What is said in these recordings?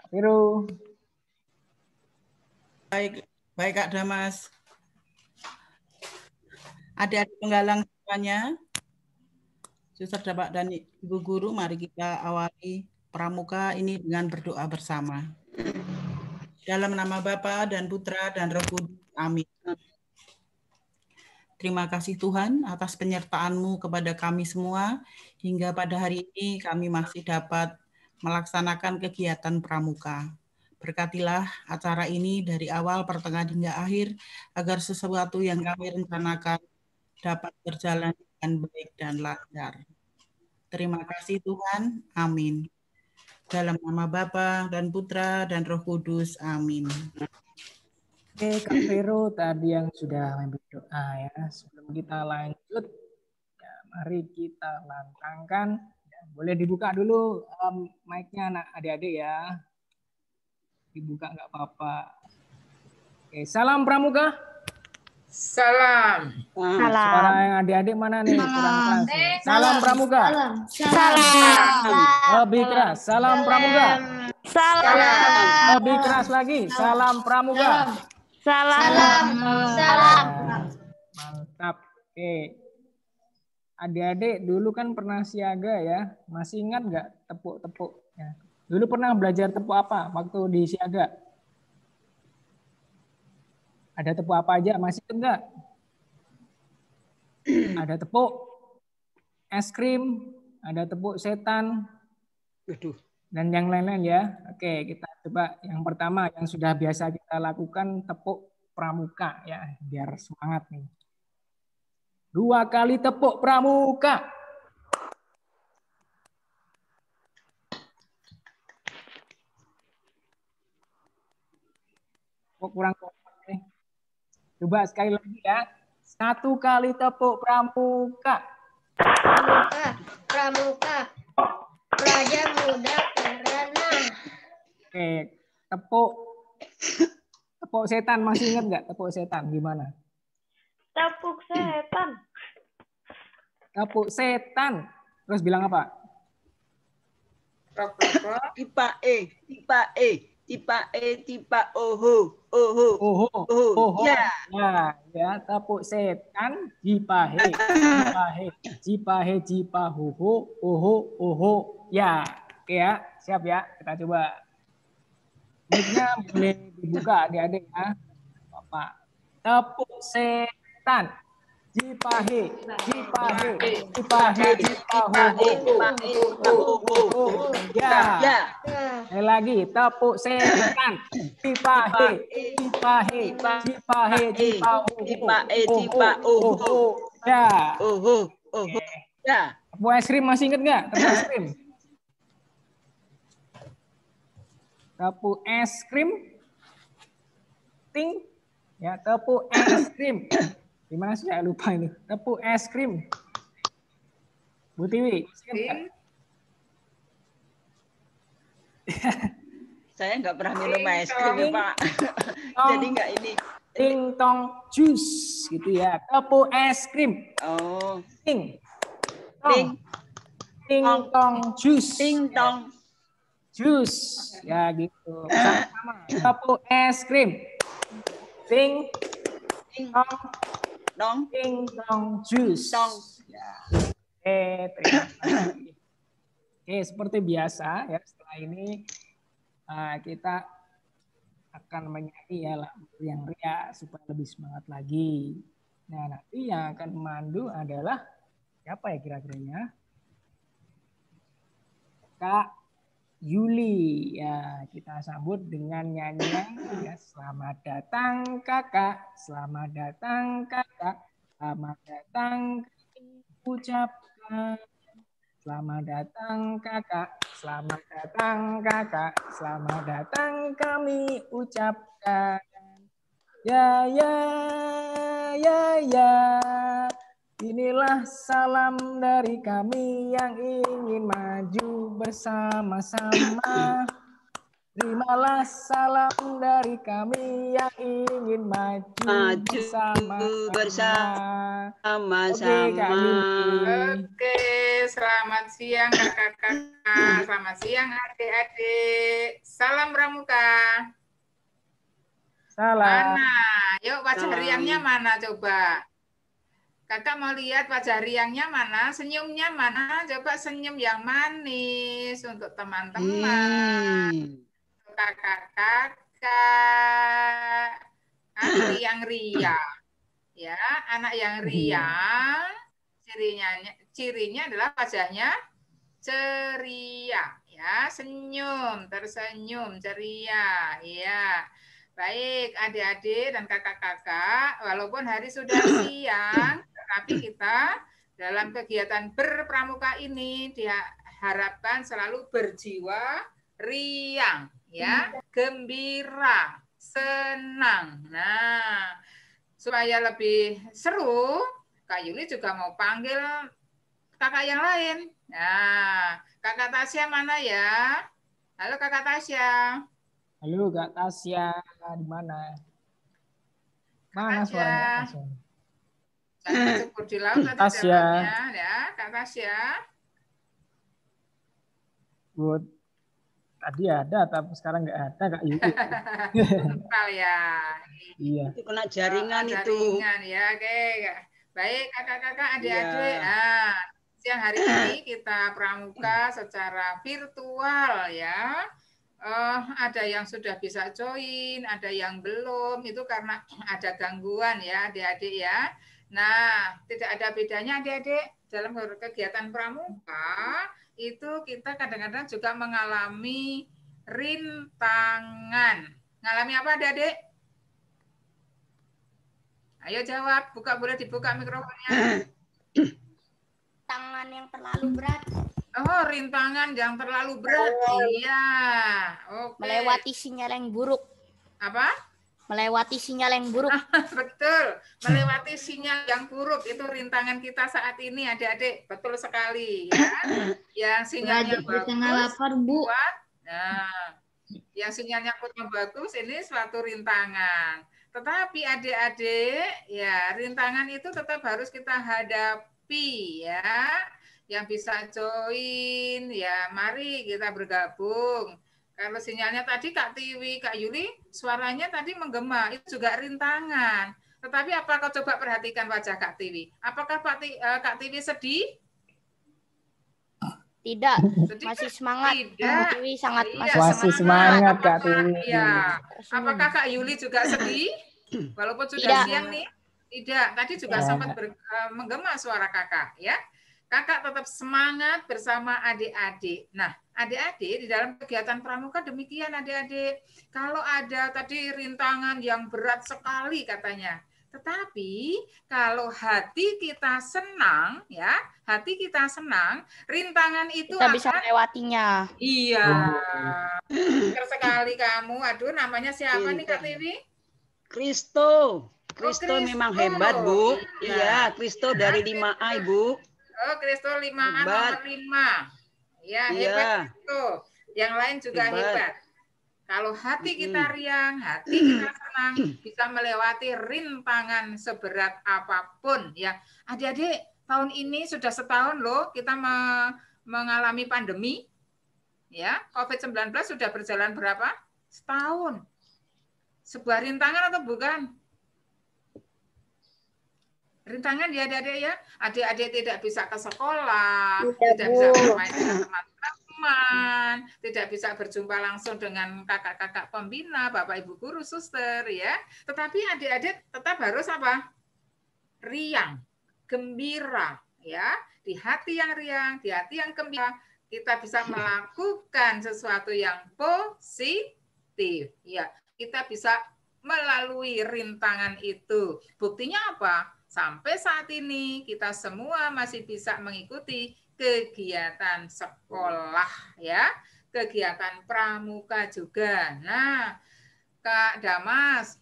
Vero. Baik, baik Kak Damas. Adik-adik penggalang semuanya, Suster Bapak dan Ibu Guru, mari kita awali pramuka ini dengan berdoa bersama. Dalam nama Bapa dan Putra dan Roh Kudus. Amin. Terima kasih Tuhan atas penyertaan-Mu kepada kami semua, hingga pada hari ini kami masih dapat melaksanakan kegiatan pramuka. Berkatilah acara ini dari awal, pertengahan, hingga akhir, agar sesuatu yang kami rencanakan dapat berjalan dengan baik dan lancar. Terima kasih Tuhan. Amin. Dalam nama Bapa dan Putra dan Roh Kudus. Amin. Oke, Kak Vero tadi yang sudah berdoa ya. Sebelum kita lanjut, ya, mari kita lantangkan. Ya, boleh dibuka dulu mic-nya anak adik-adik ya. Dibuka nggak apa-apa. Oke, salam pramuka. Salam. Suara yang adik-adik mana nih? Kurang keras nih. Salam pramuka. Lebih keras. Salam pramuka. Lebih keras lagi. Salam pramuka. Mantap. Oke. Adik-adik dulu kan pernah siaga ya. Masih ingat nggak tepuk-tepuk? Ya. Dulu pernah belajar tepuk apa waktu di siaga? Ada tepuk apa aja? Masih enggak? Ada tepuk es krim, ada tepuk setan, dan yang lain-lain ya. Oke, kita coba yang pertama yang sudah biasa kita lakukan, tepuk pramuka ya, biar semangat nih. 2 kali tepuk pramuka. Kok kurang kompak nih. Coba sekali lagi ya. 1 kali tepuk pramuka. Pramuka. Pelajar muda karena. Oke, tepuk setan, masih ingat nggak tepuk setan gimana? Tepuk setan. Tepuk setan. Terus bilang apa? Tipa oho. Ya, tepuk setan, jipahe, jipahuhu, oho. Ya, oke ya, siap ya. Kita coba. Mic-nya boleh dibuka adik-adik ya. Bapak. Tepuk setan, jipahe, jipahuhu. Ya. Sekali lagi, tepuk setan, jipahe, jipahuhu. Ya. Tepuk es krim masih inget nggak? Tepuk es krim. Tepuk es krim. Ting. Ya, tepuk es krim. Gimana sih, saya lupa ini. Tepuk es krim. Bu Tiwi. Saya nggak pernah minum es krim ya, Pak. Jadi nggak ini. Ting tong jus gitu ya. Tepuk es krim. Oh. Ting tong jus. Ting tong jus. Ya gitu. Sama-sama. Tepuk es krim. Ting tong jus. Ya. Terima kasih. Oke, seperti biasa ya, setelah ini kita akan menyanyi ya lagu yang ria supaya lebih semangat lagi. Nah, nanti yang akan memandu adalah siapa ya kira-kiranya? Kak Yuli. Ya, kita sambut dengan nyanyian ya, selamat datang kakak, selamat datang kakak, selamat datang kami ucapkan. Selamat datang kakak, selamat datang kakak, selamat datang kami ucapkan. Ya. Inilah salam dari kami yang ingin maju bersama-sama. Terimalah salam dari kami yang ingin maju bersama-sama. Oke, Kak Yuli. Oke, selamat siang kakak-kakak, selamat siang adik-adik. Salam Pramuka. Salam. Mana? Yuk wajah riangnya mana coba? Kakak mau lihat wajah riangnya mana? Senyumnya mana? Coba senyum yang manis untuk teman-teman. Kakak-kakak. Anak yang riang. Ya, anak yang riang. Cirinya adalah wajahnya ceria, ya, senyum, tersenyum, ceria, ya. Baik, adik-adik dan kakak-kakak, walaupun hari sudah siang, tapi kita dalam kegiatan berpramuka ini diharapkan selalu berjiwa riang, ya, gembira, senang. Nah, supaya lebih seru, Kak Yuli juga mau panggil kakak yang lain. Nah, Kakak Tasya mana ya? Halo Kakak Tasya. Halo Kak Tasya, di mana? Mana suaranya Tasya? Jangan kecebur di laut atau Tasya. jalannya, ya, Kak Tasya. Good. Tadi ada, tapi sekarang nggak ada Kak Yuli. Kental ya. Iya. Itu kena jaringan itu. Jaringan ya, oke. Baik kakak-kakak, adik-adik. Nah, siang hari ini kita pramuka secara virtual ya. Ada yang sudah bisa join, ada yang belum. Itu karena ada gangguan ya, adik-adik ya. Nah, tidak ada bedanya adik-adik dalam kegiatan pramuka itu kita kadang-kadang juga mengalami rintangan. Ngalami apa adik-adik? Ayo jawab, boleh dibuka mikrofonnya. Tangan yang terlalu berat. Oh, rintangan yang terlalu berat. Iya. Oke. Melewati sinyal yang buruk. Apa? Melewati sinyal yang buruk. Betul. Melewati sinyal yang buruk itu rintangan kita saat ini adik-adik. Betul sekali ya. Yang sinyalnya bagus. Kuat. Nah, yang sinyalnya kurang bagus ini suatu rintangan. Tetapi adik-adik, ya rintangan itu tetap harus kita hadapi ya. Yang bisa join, ya mari kita bergabung. Kalau sinyalnya tadi Kak Tiwi, Kak Yuli, suaranya tadi menggema, itu juga rintangan. Tetapi apa kau coba perhatikan wajah Kak Tiwi? Apakah Kak Tiwi sedih? Tidak, Sedih masih kan? semangat. Tidak. Kak Tiwi Masih semangat Kak Tiwi. Ya. Apakah Kak Yuli juga sedih? Walaupun sudah siang nih? Tidak. Tadi juga sempat menggema suara kakak, ya. Kakak tetap semangat bersama adik-adik. Nah, adik-adik di dalam kegiatan pramuka demikian adik-adik. Kalau ada tadi rintangan yang berat sekali katanya. Tetapi kalau hati kita senang, ya, hati kita senang, rintangan itu kita bisa melewatinya. Iya. Benar sekali kamu. Aduh, namanya siapa nih Kak Tiwi? Kristo. Kristo memang hebat, Bu. Iya, Kristo dari 5A, Ibu. Oh, Kristo 5A nomor 5. Ya, hebat itu. Yang lain juga hebat. Kalau hati kita riang, hati kita senang, bisa melewati rintangan seberat apapun. Ya, adik-adik, tahun ini sudah setahun loh kita mengalami pandemi. Ya, COVID-19 sudah berjalan berapa? Setahun. Sebuah rintangan atau bukan? Rintangan ya adik-adik ya. Adik-adik tidak bisa ke sekolah, tidak bisa bermain dengan teman-teman, tidak bisa berjumpa langsung dengan kakak-kakak pembina, bapak ibu guru, suster ya. Tetapi adik-adik tetap harus apa? Riang, gembira ya. Di hati yang riang, di hati yang gembira, kita bisa melakukan sesuatu yang positif ya. Kita bisa melalui rintangan itu. Buktinya apa? Sampai saat ini kita semua masih bisa mengikuti kegiatan sekolah ya, kegiatan pramuka juga. Nah, Kak Damas,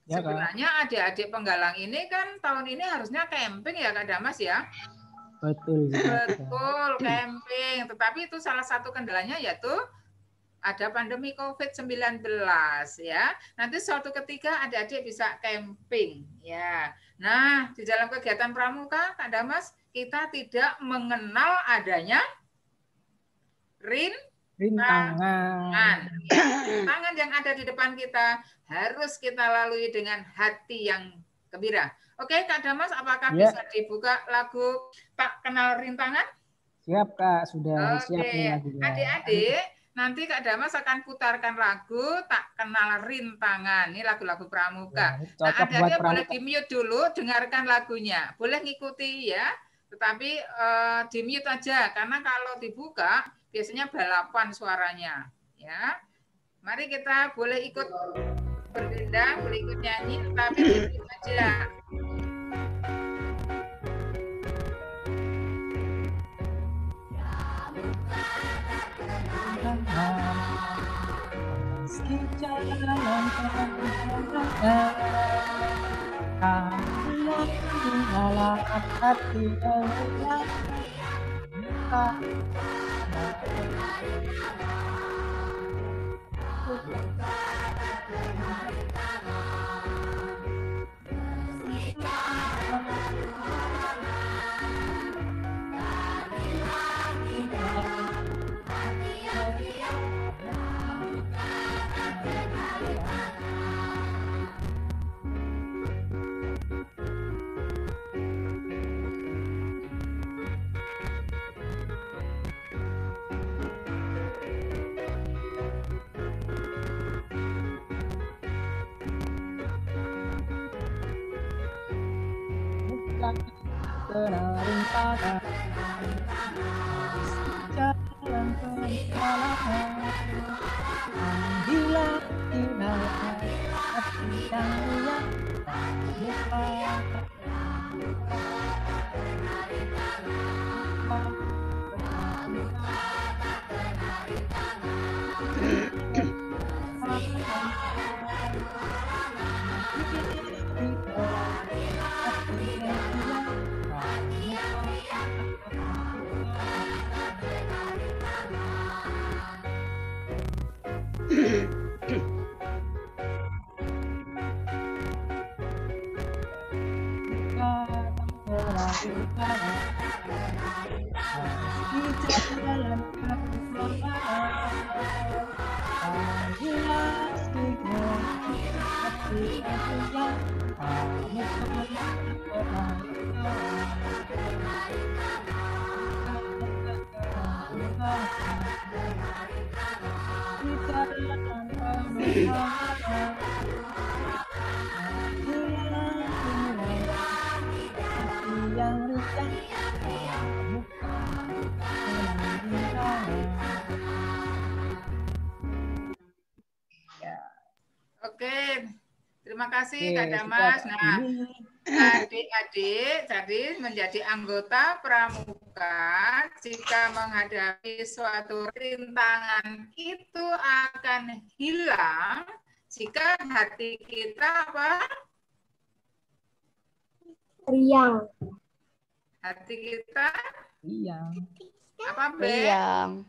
ya, sebenarnya adik-adik penggalang ini kan tahun ini harusnya camping ya Kak Damas ya? Betul. Betul, camping. Tetapi itu salah satu kendalanya yaitu ada pandemi COVID-19 ya. Nanti suatu ketika adik-adik bisa camping ya. Nah, di dalam kegiatan pramuka, Kak Damas, kita tidak mengenal adanya rintangan. Ya, rintangan yang ada di depan kita harus kita lalui dengan hati yang gembira. Oke, Kak Damas, apakah bisa dibuka lagu Tak Kenal Rintangan? Siap, Kak. Sudah siap nih Oke, lagunya. adik-adik, nanti Kak Damas akan putarkan lagu Tak Kenal Rintangan. Ini lagu-lagu pramuka. Nah, adik-adik boleh di-mute dulu, dengarkan lagunya. Boleh ngikuti ya, tetapi di-mute aja, karena kalau dibuka, biasanya balapan suaranya. Ya, mari kita boleh ikut berdendang, boleh ikut nyanyi, tetapi di-mute aja. Meski jalan tinggallah hati yang kenal rintangan, jalan perjalanan, bila tinggalkan hati yang riang, Oke, terima kasih Kak Damas. Nah, adik-adik jadi menjadi anggota pramuka jika menghadapi suatu rintangan itu akan hilang jika hati kita apa? Riang. Hati kita riang. Apa, Be? Riang.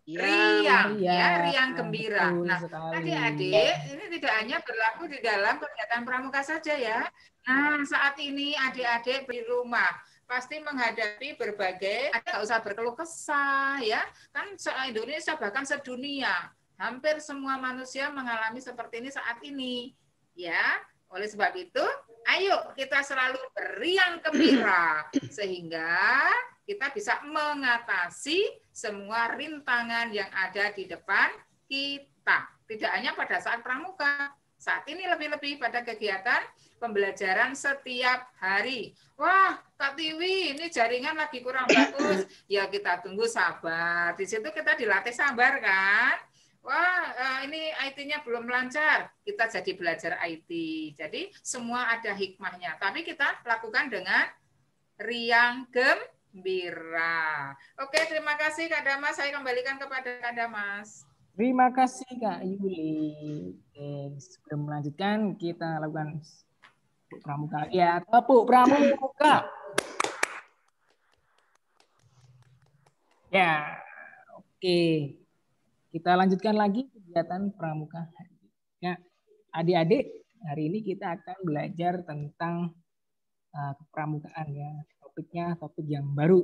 Riang. Riang gembira. Nah, adik-adik, ini tidak hanya berlaku di dalam kegiatan pramuka saja ya. Nah, saat ini adik-adik di rumah pasti menghadapi berbagai, nggak usah berkeluh kesah ya. Kan se-Indonesia bahkan sedunia, hampir semua manusia mengalami seperti ini saat ini. Ya, oleh sebab itu, ayo kita selalu beriang gembira sehingga kita bisa mengatasi semua rintangan yang ada di depan kita. Tidak hanya pada saat pramuka, saat ini lebih-lebih pada kegiatan pembelajaran setiap hari. Wah, Kak Tiwi, ini jaringan lagi kurang bagus. Ya kita tunggu sabar. Di situ kita dilatih sabar kan? Wah, ini IT-nya belum lancar. Kita jadi belajar IT. Jadi semua ada hikmahnya. Tapi kita lakukan dengan riang gembira. Oke, terima kasih Kak Damas. Saya kembalikan kepada Kak Damas. Terima kasih Kak Yuli. Sebelum melanjutkan, kita lakukan pramuka. Ya, tepuk pramuka. Ya, oke. Kita lanjutkan lagi kegiatan pramuka. Ya, adik-adik, hari ini kita akan belajar tentang kepramukaan ya. Topiknya topik yang baru.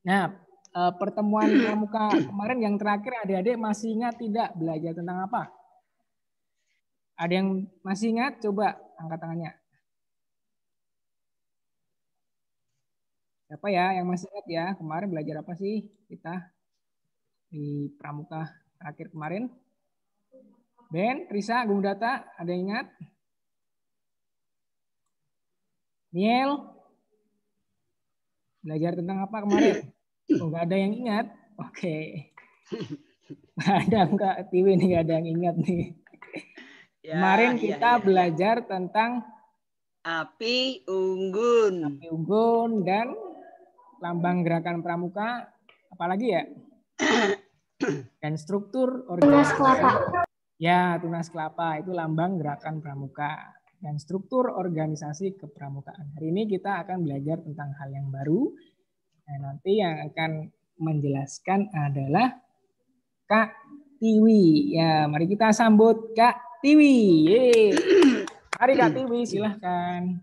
Nah, pertemuan pramuka kemarin yang terakhir adik-adik masih ingat tidak belajar tentang apa? Ada yang masih ingat? Coba angkat tangannya. Siapa ya yang masih ingat ya? Kemarin belajar apa sih kita di pramuka terakhir kemarin? Ben, Risa, Gumdata, ada yang ingat? Niel, belajar tentang apa kemarin? Oh, nggak ada yang ingat? Oke. Nggak ada, Kak Tiwi nih, nggak ada yang ingat nih. Ya, kemarin kita belajar tentang api unggun. Api unggun dan lambang gerakan pramuka, apalagi ya? Dan struktur organisasi. Tunas kelapa. Ya, tunas kelapa itu lambang gerakan pramuka. Dan struktur organisasi kepramukaan. Hari ini kita akan belajar tentang hal yang baru. Nah, nanti yang akan menjelaskan adalah Kak Tiwi. Ya, mari kita sambut Kak Tiwi. Yeay. Mari Kak Tiwi, silahkan.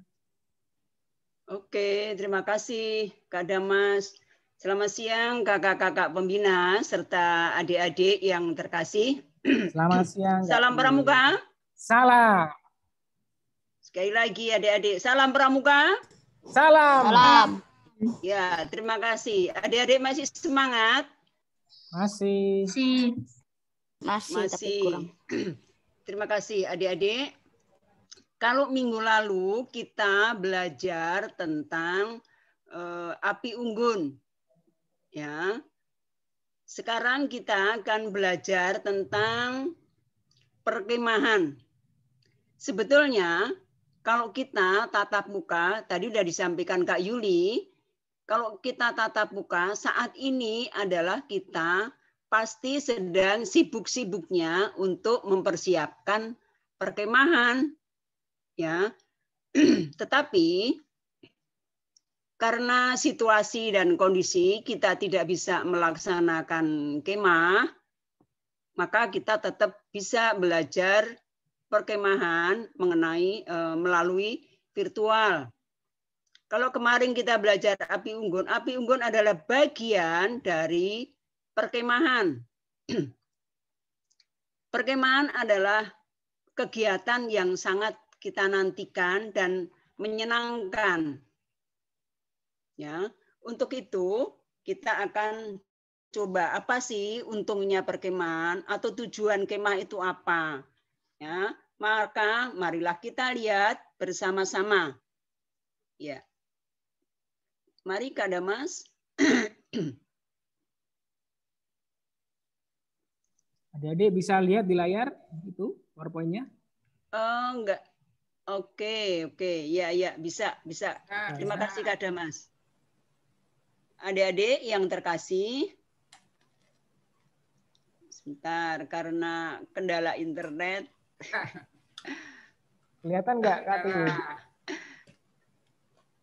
Oke, terima kasih Kak Damas. Selamat siang kakak-kakak pembina serta adik-adik yang terkasih. Selamat siang. Salam pramuka. Salam. Sekali lagi adik-adik, salam pramuka. Salam. Salam. Ya, terima kasih. Adik-adik masih semangat? Masih. Masih, tapi kurang. Terima kasih adik-adik. Kalau minggu lalu kita belajar tentang api unggun. Ya. Sekarang kita akan belajar tentang perkemahan. Sebetulnya kalau kita tatap muka, tadi sudah disampaikan Kak Yuli, kalau kita tatap muka saat ini adalah kita pasti sedang sibuk-sibuknya untuk mempersiapkan perkemahan. Ya. Tetapi karena situasi dan kondisi kita tidak bisa melaksanakan kemah, maka kita tetap bisa belajar perkemahan melalui virtual. Kalau kemarin kita belajar api unggun adalah bagian dari perkemahan. Perkemahan adalah kegiatan yang sangat kita nantikan dan menyenangkan. Ya, untuk itu kita akan coba apa sih untungnya perkemahan atau tujuan kemah itu apa? Ya, maka marilah kita lihat bersama-sama. Ya. Mari Kak Damas. Adik-adik bisa lihat di layar itu PowerPoint-nya? Enggak. Oke. Ya, bisa. Terima kasih Kak Damas. Adik-adik yang terkasih, sebentar karena kendala internet. Kelihatan nggak Kak Tiwi?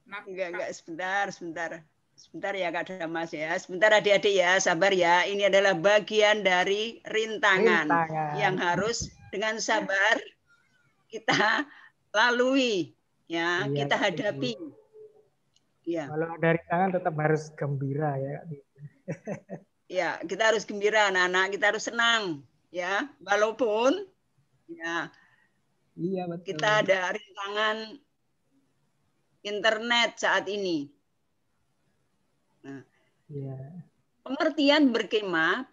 Enggak, sebentar ya Kak Damas ya. Sebentar adik-adik ya, sabar ya. Ini adalah bagian dari rintangan. Yang harus dengan sabar kita lalui, ya, iya, kita hadapi. Ya. Kalau ada rintangan tetap harus gembira ya. Ya, kita harus gembira anak-anak, kita harus senang ya, walaupun ya iya, betul. Kita ada rintangan internet saat ini. Nah, ya. Pengertian berkemah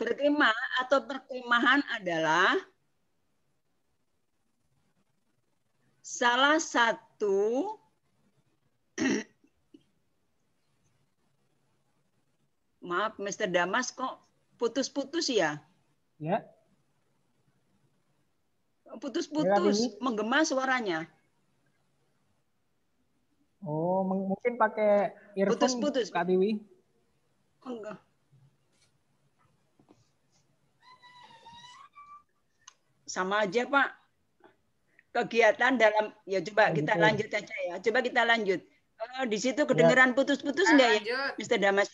atau perkemahan adalah salah satu maaf, Mr. Damas kok putus-putus ya? Ya. Putus-putus, menggema suaranya. Oh, mungkin pakai earphone putus-putus, Kak Tiwi. Enggak. Sama aja, Pak. Kegiatan dalam, ya coba kita lanjut aja ya. Coba kita lanjut. Di situ kedengeran putus-putus enggak ya, Mr. Damas?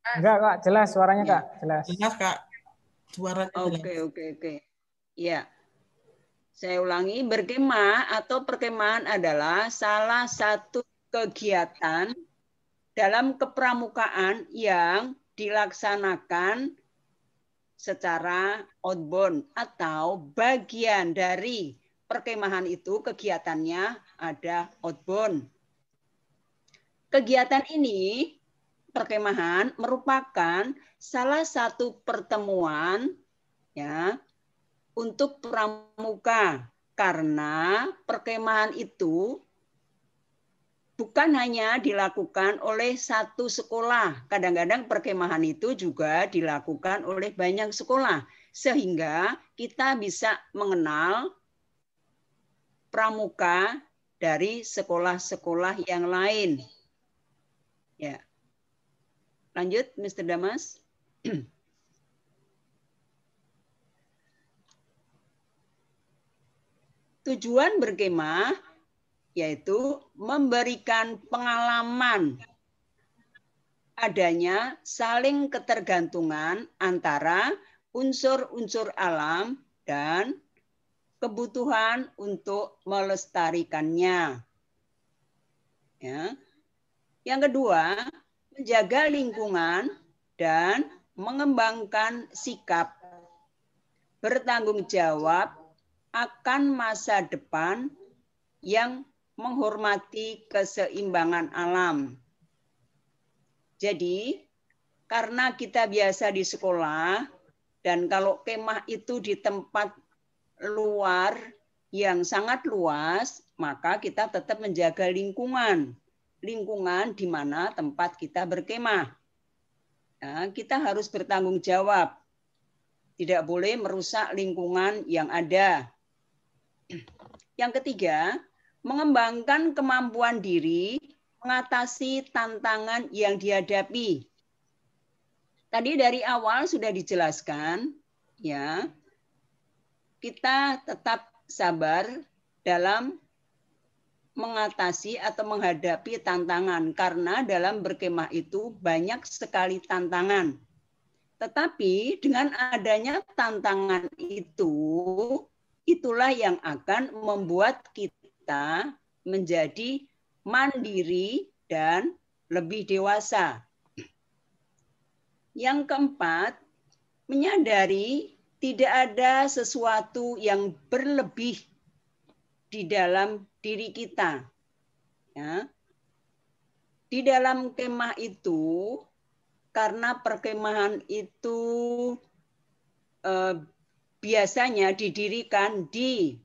Enggak, Kak. Jelas suaranya, Kak. Jelas. Jelas, Kak. Suaranya Oke. Ya. Saya ulangi, berkemah atau perkemahan adalah salah satu kegiatan dalam kepramukaan yang dilaksanakan secara outbound atau bagian dari perkemahan itu kegiatannya ada outbound. Kegiatan ini, perkemahan, merupakan salah satu pertemuan ya untuk pramuka karena perkemahan itu bukan hanya dilakukan oleh satu sekolah. Kadang-kadang perkemahan itu juga dilakukan oleh banyak sekolah. Sehingga kita bisa mengenal pramuka dari sekolah-sekolah yang lain. Ya. Lanjut, Mr. Damas. Tujuan berkemah yaitu memberikan pengalaman adanya saling ketergantungan antara unsur-unsur alam dan kebutuhan untuk melestarikannya. Ya. Yang kedua, menjaga lingkungan dan mengembangkan sikap bertanggung jawab akan masa depan yang menghormati keseimbangan alam. Jadi, karena kita biasa di sekolah, dan kalau kemah itu di tempat luar yang sangat luas, maka kita tetap menjaga lingkungan. Lingkungan di mana tempat kita berkemah. Nah, kita harus bertanggung jawab. Tidak boleh merusak lingkungan yang ada. Yang ketiga, mengembangkan kemampuan diri mengatasi tantangan yang dihadapi. Tadi dari awal sudah dijelaskan, ya, kita tetap sabar dalam mengatasi atau menghadapi tantangan karena dalam berkemah itu banyak sekali tantangan. Tetapi dengan adanya tantangan itu, itulah yang akan membuat kita menjadi mandiri dan lebih dewasa. Yang keempat, menyadari tidak ada sesuatu yang berlebih di dalam diri kita. Ya. Di dalam kemah itu, karena perkemahan itu biasanya didirikan di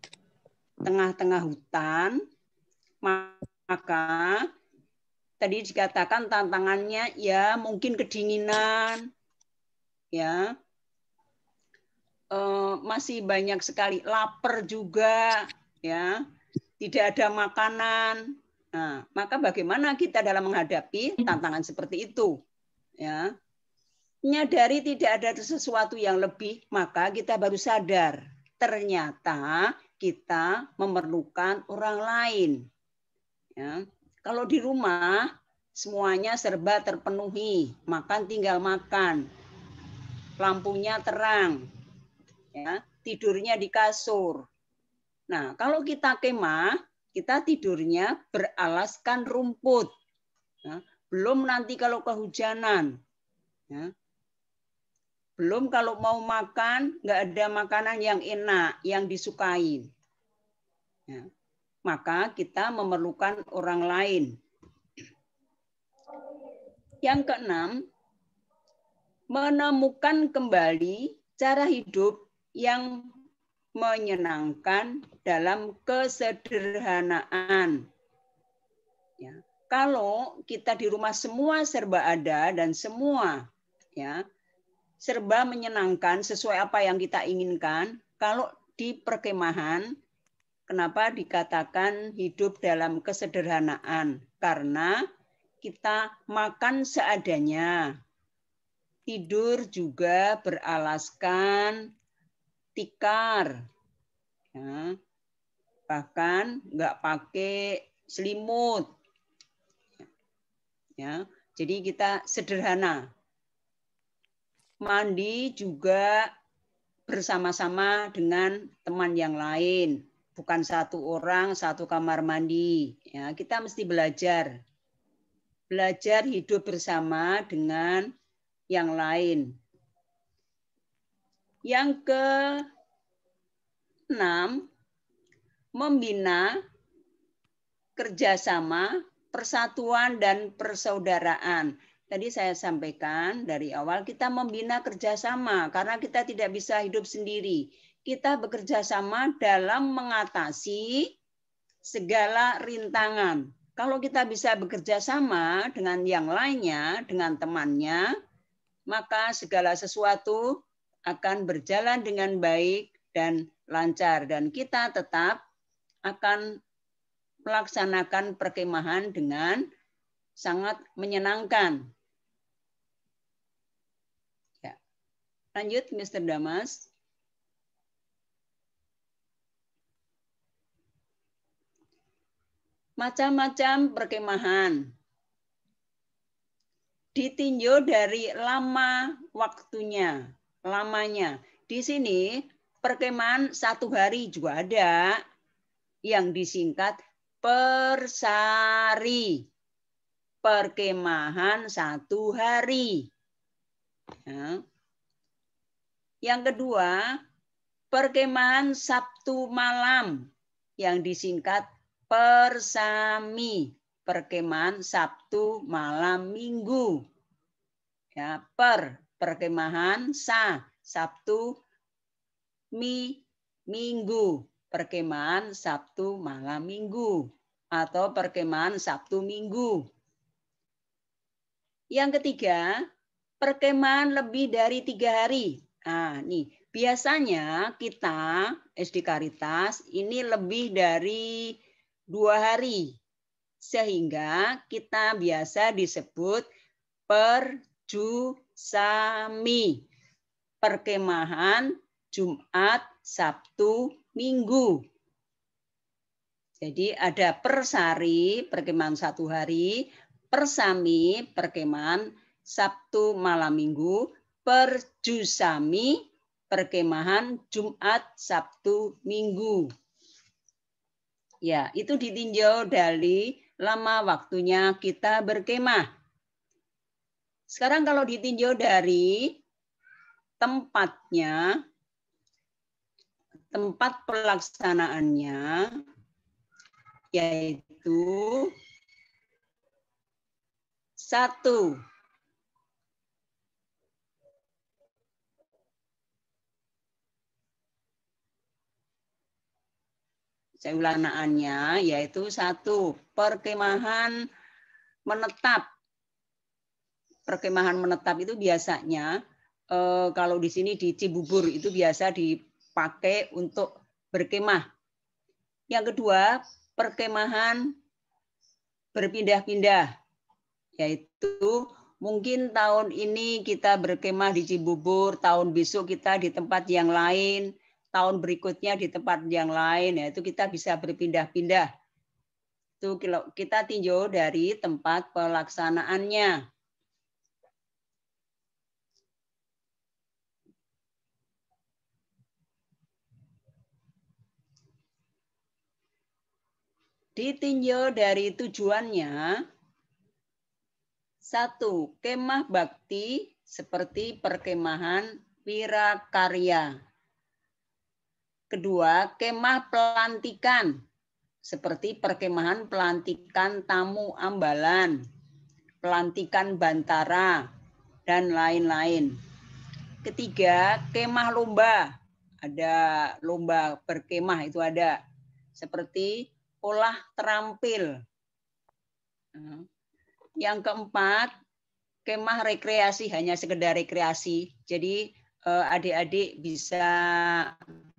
tengah-tengah hutan, maka tadi dikatakan tantangannya ya mungkin kedinginan, ya masih banyak sekali lapar juga, ya tidak ada makanan. Nah, maka bagaimana kita dalam menghadapi tantangan seperti itu? Ya, menyadari tidak ada sesuatu yang lebih, maka kita baru sadar ternyata kita memerlukan orang lain. Ya. Kalau di rumah semuanya serba terpenuhi, makan tinggal makan, lampunya terang, ya, tidurnya di kasur. Nah, kalau kita kemah, kita tidurnya beralaskan rumput. Ya. Belum nanti kalau kehujanan. Ya. Belum kalau mau makan, nggak ada makanan yang enak, yang disukai. Ya. Maka kita memerlukan orang lain. Yang keenam, menemukan kembali cara hidup yang menyenangkan dalam kesederhanaan. Ya. Kalau kita di rumah semua serba ada dan semua ya serba menyenangkan sesuai apa yang kita inginkan. Kalau di perkemahan, kenapa dikatakan hidup dalam kesederhanaan? Karena kita makan seadanya, tidur juga beralaskan tikar, ya. Bahkan nggak pakai selimut. Ya, jadi kita sederhana. Mandi juga bersama-sama dengan teman yang lain, bukan satu orang satu kamar mandi. Ya, kita mesti belajar hidup bersama dengan yang lain. Yang ke-6, membina kerjasama, persatuan, dan persaudaraan. Tadi saya sampaikan dari awal kita membina kerjasama karena kita tidak bisa hidup sendiri. Kita bekerja sama dalam mengatasi segala rintangan. Kalau kita bisa bekerja sama dengan yang lainnya, dengan temannya, maka segala sesuatu akan berjalan dengan baik dan lancar. Dan kita tetap akan melaksanakan perkemahan dengan sangat menyenangkan. Lanjut, Mr. Damas. Macam-macam perkemahan. Ditinjau dari lama waktunya, lamanya. Di sini perkemahan 1 hari juga ada yang disingkat persari. Perkemahan 1 hari. Ya. Yang kedua, perkemahan Sabtu malam yang disingkat persami. Perkemahan Sabtu malam Minggu. Ya, perkemahan Sabtu Minggu. Perkemahan Sabtu malam Minggu atau perkemahan Sabtu Minggu. Yang ketiga, perkemahan lebih dari 3 hari. Nah, nih, biasanya kita SD Caritas ini lebih dari 2 hari. Sehingga kita biasa disebut perjusami. Perkemahan Jumat, Sabtu, Minggu. Jadi ada persari, perkemahan 1 hari, persami, perkemahan Sabtu malam Minggu, perjusami, perkemahan Jumat, Sabtu, Minggu. Ya, itu ditinjau dari lama waktunya kita berkemah. Sekarang kalau ditinjau dari tempatnya, tempat pelaksanaannya, yaitu 1. Pelaksananya yaitu 1. Perkemahan menetap. Perkemahan menetap itu biasanya kalau di sini di Cibubur itu biasa dipakai untuk berkemah. Yang kedua, perkemahan berpindah-pindah, yaitu mungkin tahun ini kita berkemah di Cibubur, tahun besok kita di tempat yang lain, tahun berikutnya di tempat yang lain, yaitu kita bisa berpindah-pindah. Itu kita tinjau dari tempat pelaksanaannya. Ditinjau dari tujuannya, 1. Kemah bakti seperti perkemahan Wirakarya. Kedua, kemah pelantikan seperti perkemahan pelantikan tamu ambalan, pelantikan bantara, dan lain-lain. Ketiga, kemah lomba. Ada lomba berkemah itu ada. Seperti olah terampil. Yang keempat, kemah rekreasi, hanya sekedar rekreasi. Jadi adik-adik bisa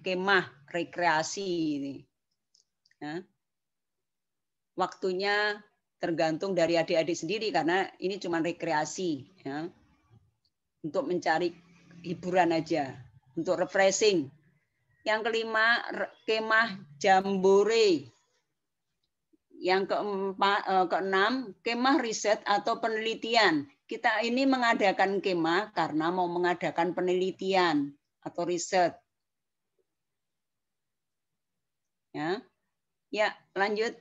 kemah rekreasi ini. Ya. Waktunya tergantung dari adik-adik sendiri karena ini cuma rekreasi, ya. Untuk mencari hiburan aja, untuk refreshing. Yang kelima, kemah jambore. Yang keenam, kemah riset atau penelitian. Kita ini mengadakan kemah karena mau mengadakan penelitian atau riset. Ya, lanjut.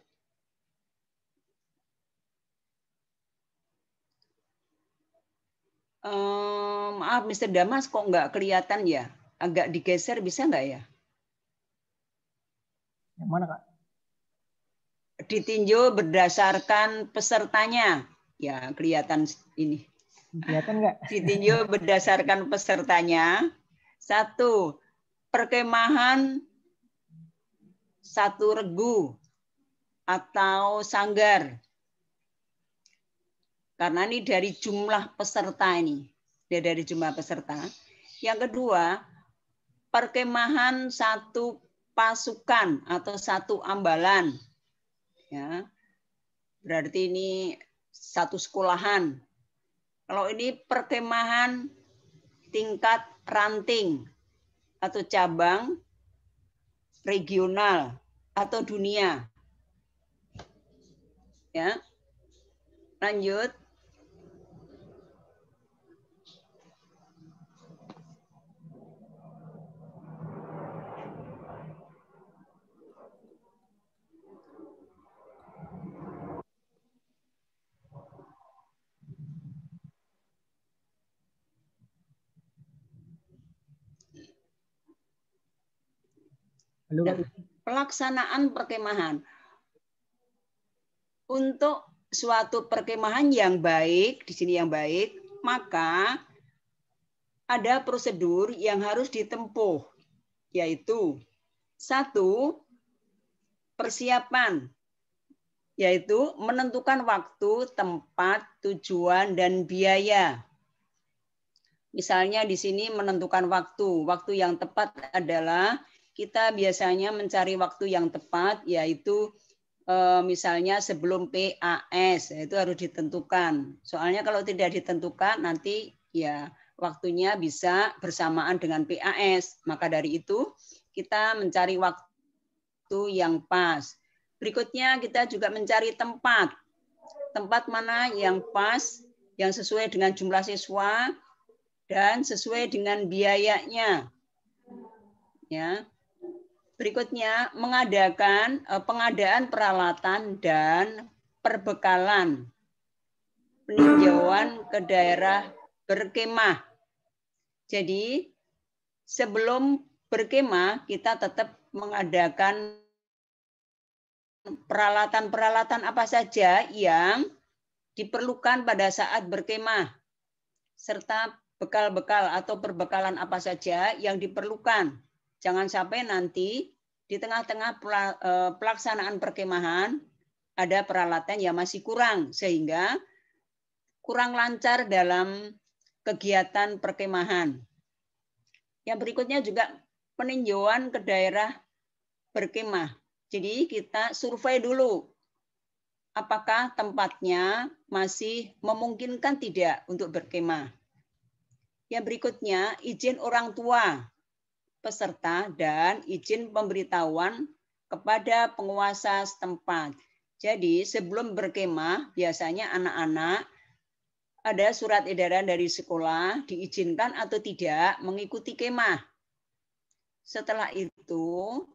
Maaf, Mr. Damas kok nggak kelihatan ya? Agak digeser bisa nggak ya? Yang mana, Kak? Ditinjau berdasarkan pesertanya. Ya, kelihatan ini. Kelihatan nggak? Ditinjau berdasarkan pesertanya. 1. Perkemahan 1 regu atau sanggar. Karena ini dari jumlah peserta ini. Dari jumlah peserta. Yang kedua, perkemahan 1 pasukan atau 1 ambalan. Ya. Berarti ini 1 sekolahan. Kalau ini perkemahan tingkat ranting atau cabang, regional atau dunia. Ya. Lanjut. Nah, pelaksanaan perkemahan. Untuk suatu perkemahan yang baik, di sini yang baik, maka ada prosedur yang harus ditempuh, yaitu 1, persiapan, yaitu menentukan waktu, tempat, tujuan, dan biaya. Misalnya di sini menentukan waktu. Waktu yang tepat adalah kita biasanya mencari waktu yang tepat, yaitu misalnya sebelum PAS, itu harus ditentukan. Soalnya kalau tidak ditentukan nanti ya waktunya bisa bersamaan dengan PAS. Maka dari itu kita mencari waktu yang pas. Berikutnya kita juga mencari tempat. Tempat mana yang pas, yang sesuai dengan jumlah siswa dan sesuai dengan biayanya. Ya. Berikutnya, mengadakan pengadaan peralatan dan perbekalan, peninjauan ke daerah berkemah. Jadi, sebelum berkemah, kita tetap mengadakan peralatan-peralatan apa saja yang diperlukan pada saat berkemah, serta bekal-bekal atau perbekalan apa saja yang diperlukan. Jangan sampai nanti di tengah-tengah pelaksanaan perkemahan ada peralatan yang masih kurang sehingga kurang lancar dalam kegiatan perkemahan. Yang berikutnya juga peninjauan ke daerah berkemah. Jadi kita survei dulu apakah tempatnya masih memungkinkan tidak untuk berkemah. Yang berikutnya izin orang tua peserta dan izin pemberitahuan kepada penguasa setempat. Jadi sebelum berkemah biasanya anak-anak ada surat edaran dari sekolah diizinkan atau tidak mengikuti kemah. Setelah itu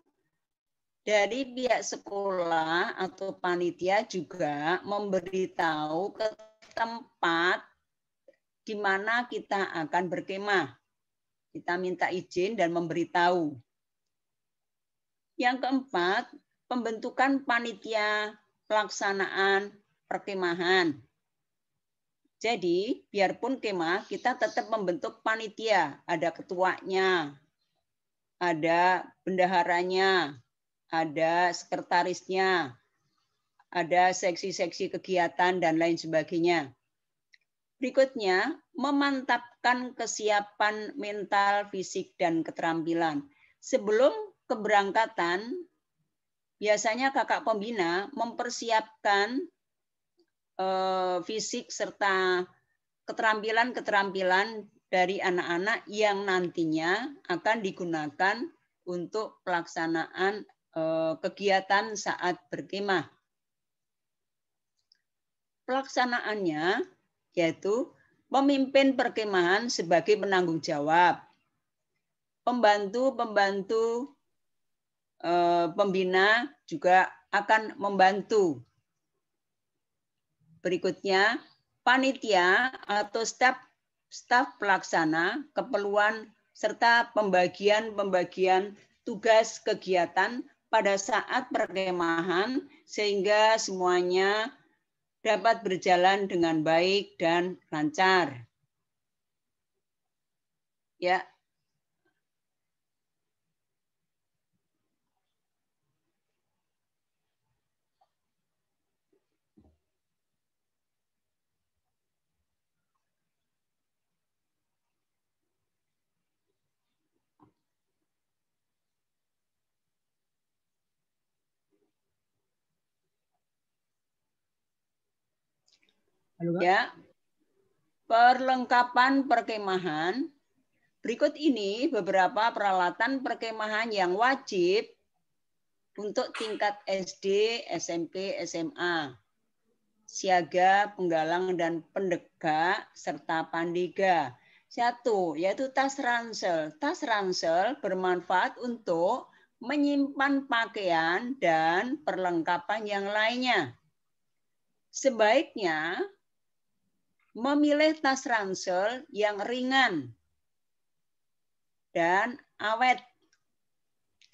dari pihak sekolah atau panitia juga memberitahu ke tempat di mana kita akan berkemah. Kita minta izin dan memberitahu. Yang keempat, pembentukan panitia pelaksanaan perkemahan. Jadi, biarpun kemah, kita tetap membentuk panitia. Ada ketuanya, ada bendaharanya, ada sekretarisnya, ada seksi-seksi kegiatan, dan lain sebagainya. Berikutnya, memantapkan kesiapan mental, fisik, dan keterampilan. Sebelum keberangkatan, biasanya kakak pembina mempersiapkan fisik serta keterampilan-keterampilan dari anak-anak yang nantinya akan digunakan untuk pelaksanaan kegiatan saat berkemah. Pelaksanaannya yaitu memimpin perkemahan sebagai penanggung jawab. pembantu-pembantu pembina juga akan membantu. Berikutnya, panitia atau staf pelaksana keperluan serta pembagian tugas kegiatan pada saat perkemahan sehingga semuanya dapat berjalan dengan baik dan lancar. Ya. Ya, perlengkapan perkemahan. Berikut ini beberapa peralatan perkemahan yang wajib untuk tingkat SD, SMP, SMA. Siaga, penggalang, dan pendega, serta pandega. 1, yaitu tas ransel. Tas ransel bermanfaat untuk menyimpan pakaian dan perlengkapan yang lainnya. Sebaiknya memilih tas ransel yang ringan dan awet,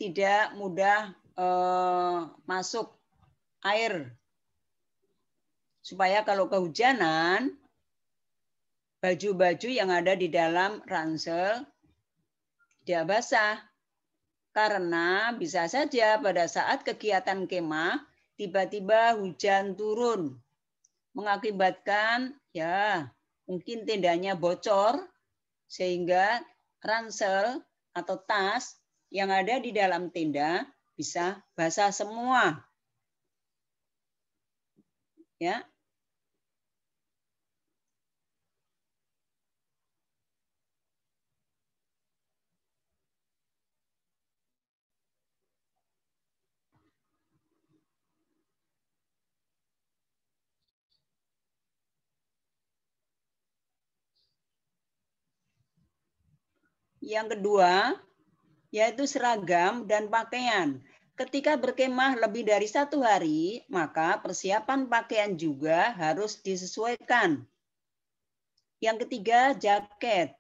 tidak mudah masuk air. Supaya kalau kehujanan, baju-baju yang ada di dalam ransel tidak basah. Karena bisa saja pada saat kegiatan kemah, tiba-tiba hujan turun. Mengakibatkan ya mungkin tendanya bocor sehingga ransel atau tas yang ada di dalam tenda bisa basah semua. Ya. Yang kedua, yaitu seragam dan pakaian. Ketika berkemah lebih dari 1 hari, maka persiapan pakaian juga harus disesuaikan. Yang ketiga, jaket.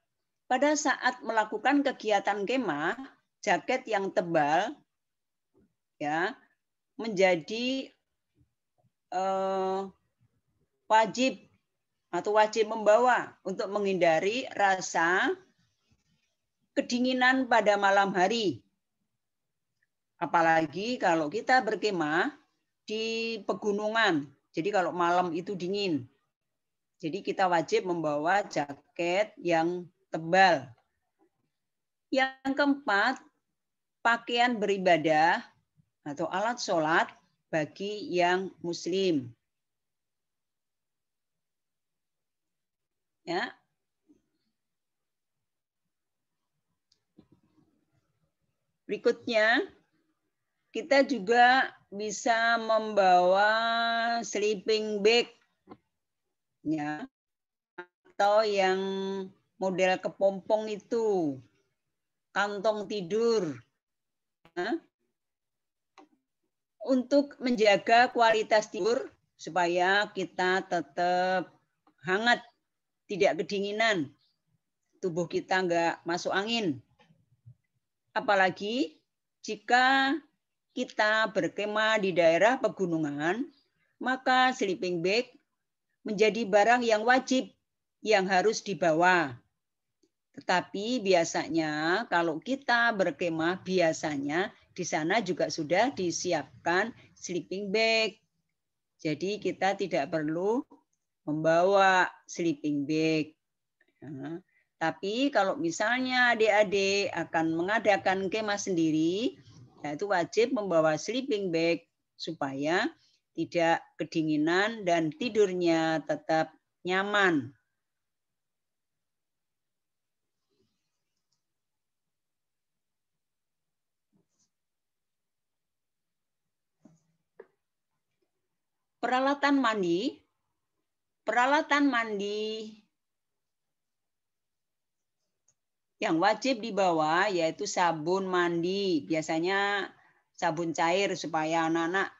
Pada saat melakukan kegiatan kemah, jaket yang tebal ya menjadi wajib membawa untuk menghindari rasa kedinginan pada malam hari. Apalagi kalau kita berkemah di pegunungan. Jadi kalau malam itu dingin. Jadi kita wajib membawa jaket yang tebal. Yang keempat, pakaian beribadah atau alat sholat bagi yang muslim. Ya. Berikutnya, kita juga bisa membawa sleeping bag, ya, atau yang model kepompong itu, kantong tidur, ya, untuk menjaga kualitas tidur supaya kita tetap hangat, tidak kedinginan, tubuh kita nggak masuk angin. Apalagi jika kita berkemah di daerah pegunungan, maka sleeping bag menjadi barang yang wajib yang harus dibawa. Tetapi biasanya kalau kita berkemah, biasanya di sana juga sudah disiapkan sleeping bag. Jadi kita tidak perlu membawa sleeping bag. Nah, tapi kalau misalnya adik-adik akan mengadakan kemah sendiri, yaitu wajib membawa sleeping bag supaya tidak kedinginan dan tidurnya tetap nyaman. Peralatan mandi. Peralatan mandi Yang wajib dibawa yaitu sabun mandi. Biasanya sabun cair supaya anak-anak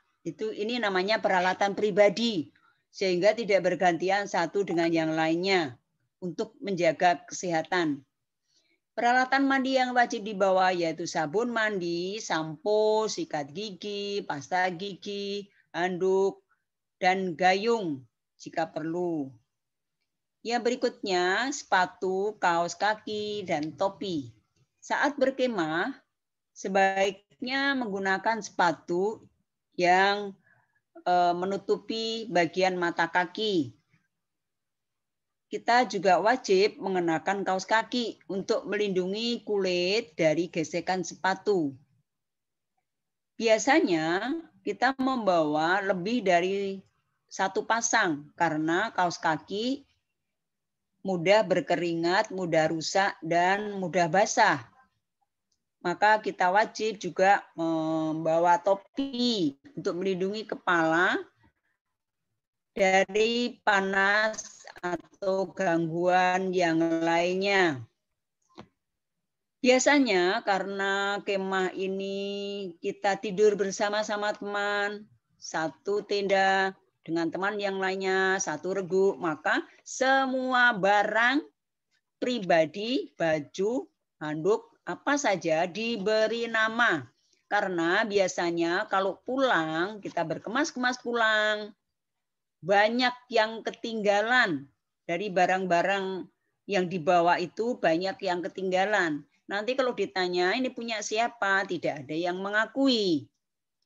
ini namanya peralatan pribadi. Sehingga tidak bergantian satu dengan yang lainnya untuk menjaga kesehatan. Peralatan mandi yang wajib dibawa yaitu sabun mandi, sampo, sikat gigi, pasta gigi, handuk, dan gayung jika perlu. Yang berikutnya, sepatu, kaos kaki, dan topi. Saat berkemah, sebaiknya menggunakan sepatu yang menutupi bagian mata kaki. Kita juga wajib mengenakan kaos kaki untuk melindungi kulit dari gesekan sepatu. Biasanya kita membawa lebih dari satu pasang karena kaos kaki mudah berkeringat, mudah rusak, dan mudah basah. Maka kita wajib juga membawa topi untuk melindungi kepala dari panas atau gangguan yang lainnya. Biasanya karena kemah ini kita tidur bersama-sama teman, satu tenda dengan teman yang lainnya, satu regu, maka semua barang pribadi, baju, handuk, apa saja diberi nama. Karena biasanya kalau pulang, kita berkemas-kemas pulang, banyak yang ketinggalan dari barang-barang yang dibawa itu, banyak yang ketinggalan. Nanti kalau ditanya ini punya siapa, tidak ada yang mengakui.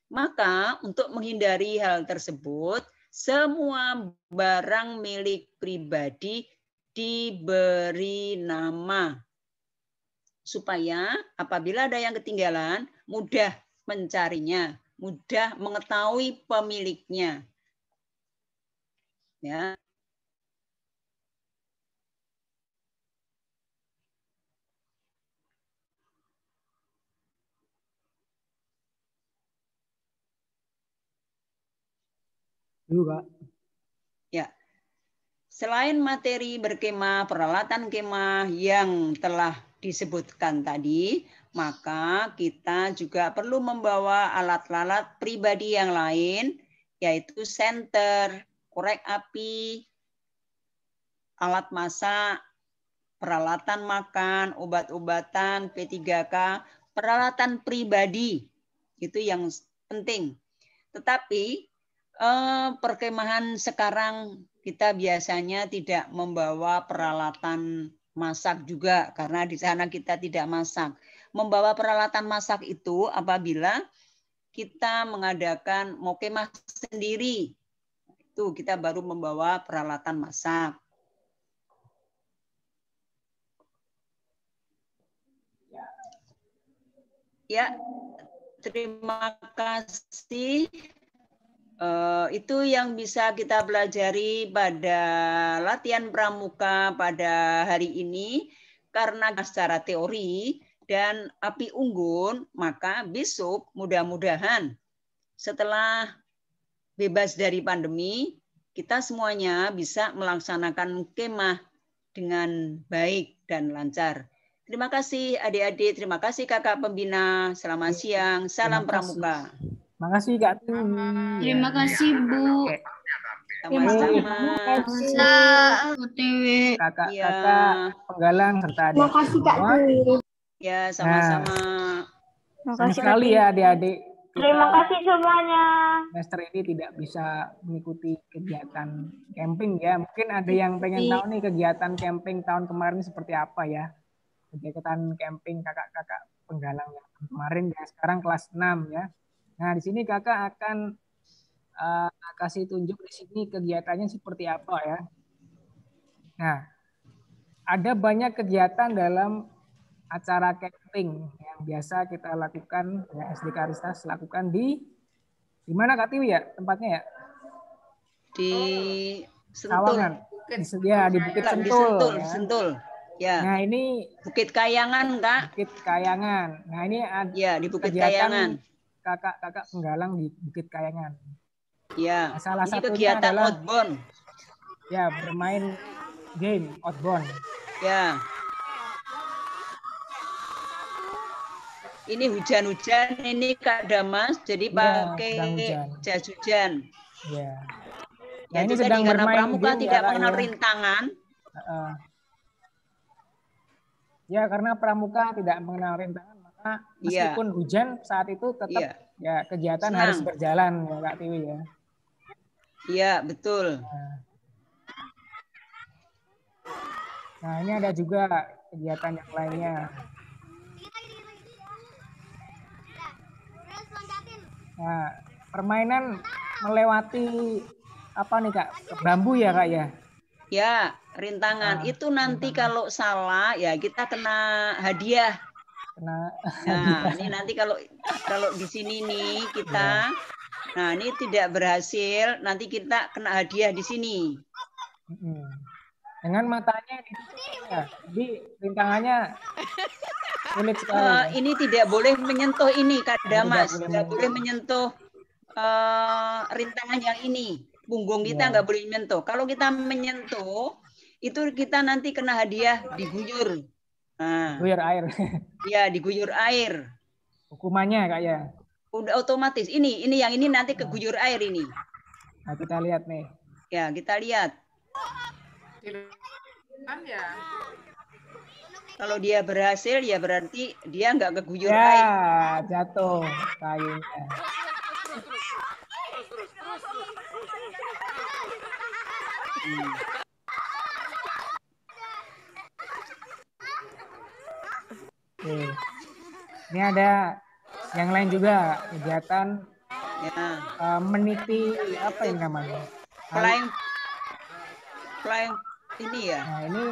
Maka untuk menghindari hal tersebut, semua barang milik pribadi diberi nama. Supaya apabila ada yang ketinggalan, mudah mencarinya, mudah mengetahui pemiliknya. Ya. Juga. Ya. Selain materi berkemah, peralatan kemah yang telah disebutkan tadi, maka kita juga perlu membawa alat-alat pribadi yang lain, yaitu senter, korek api, alat masak, peralatan makan, obat-obatan, P3K, peralatan pribadi. Itu yang penting. Tetapi perkemahan sekarang kita biasanya tidak membawa peralatan masak juga karena di sana kita tidak masak. Membawa peralatan masak itu apabila kita mengadakan mau kemah sendiri. Itu kita baru membawa peralatan masak. Ya, terima kasih. Itu yang bisa kita pelajari pada latihan pramuka pada hari ini. Karena secara teori dan api unggun, maka besok mudah-mudahan setelah bebas dari pandemi, kita semuanya bisa melaksanakan kemah dengan baik dan lancar. Terima kasih adik-adik, terima kasih kakak pembina. Selamat siang, salam pramuka. Terima kasih Kak Tiwi. Terima kasih Bu. Sama-sama. Kakak-kakak penggalang serta adik. Terima kasih Kak Tiwi. Ya, sama-sama. Senang sekali ya adik-adik. Terima kasih semuanya. Semester ini tidak bisa mengikuti kegiatan camping ya. Mungkin ada yang pengen tahu nih kegiatan camping tahun kemarin seperti apa ya. Kegiatan camping kakak-kakak penggalang yang kemarin ya. Sekarang kelas 6 ya. Nah, di sini kakak akan kasih tunjuk di sini kegiatannya seperti apa ya. Nah, ada banyak kegiatan dalam acara camping yang biasa kita lakukan, ya SDK Aristas lakukan di mana Kak Tiwi ya tempatnya ya? Di Sentul. Sawangan. Ya, di Bukit Sentul. Ya. Sentul. Ya. Nah, ini Bukit Kayangan, Kak. Bukit Kayangan. Nah, ini ada ya, di Bukit Kayangan. Kakak-kakak penggalang di Bukit Kayangan. Ya. Nah, salah ini satunya kegiatan adalah outbound. Ya, bermain game outbound. Ya. Ini hujan-hujan, ini Kak Damas, jadi pakai jas hujan. Ya. Nah, ya, ini sedang tadi, karena pramuka tidak mengenal rintangan. Ya, karena pramuka tidak mengenal rintangan, maka meskipun hujan saat itu tetap ya kegiatan harus berjalan ya Kak Tiwi ya. Iya, betul. Nah, ini ada juga kegiatan yang lainnya. Nah, permainan melewati apa nih Kak? Bambu ya Kak ya? Ya, rintangan. Itu nanti kalau salah ya kita kena hadiah. Nah, ini nanti kalau di sini nih kita, nah ini tidak berhasil, nanti kita kena hadiah di sini. Dengan matanya ditutup ya. Jadi rintangannya sulit sekali. Ini tidak boleh menyentuh ini Kak Damas, tidak boleh menyentuh rintangan yang ini. Punggung kita nggak boleh menyentuh. Kalau kita menyentuh, itu kita nanti kena hadiah diguyur. Nah, diguyur air. Iya, diguyur air. Hukumannya Kak ya? Udah otomatis. Ini yang ini nanti keguyur air ini. Nah, kita lihat nih. Ya, kita lihat. Kalau dia berhasil, ya berarti dia nggak keguyur air. Ya, jatuh kayunya. Oke. Ini ada yang lain juga kegiatan meniti apa yang namanya? Flying ini ya. Nah, ini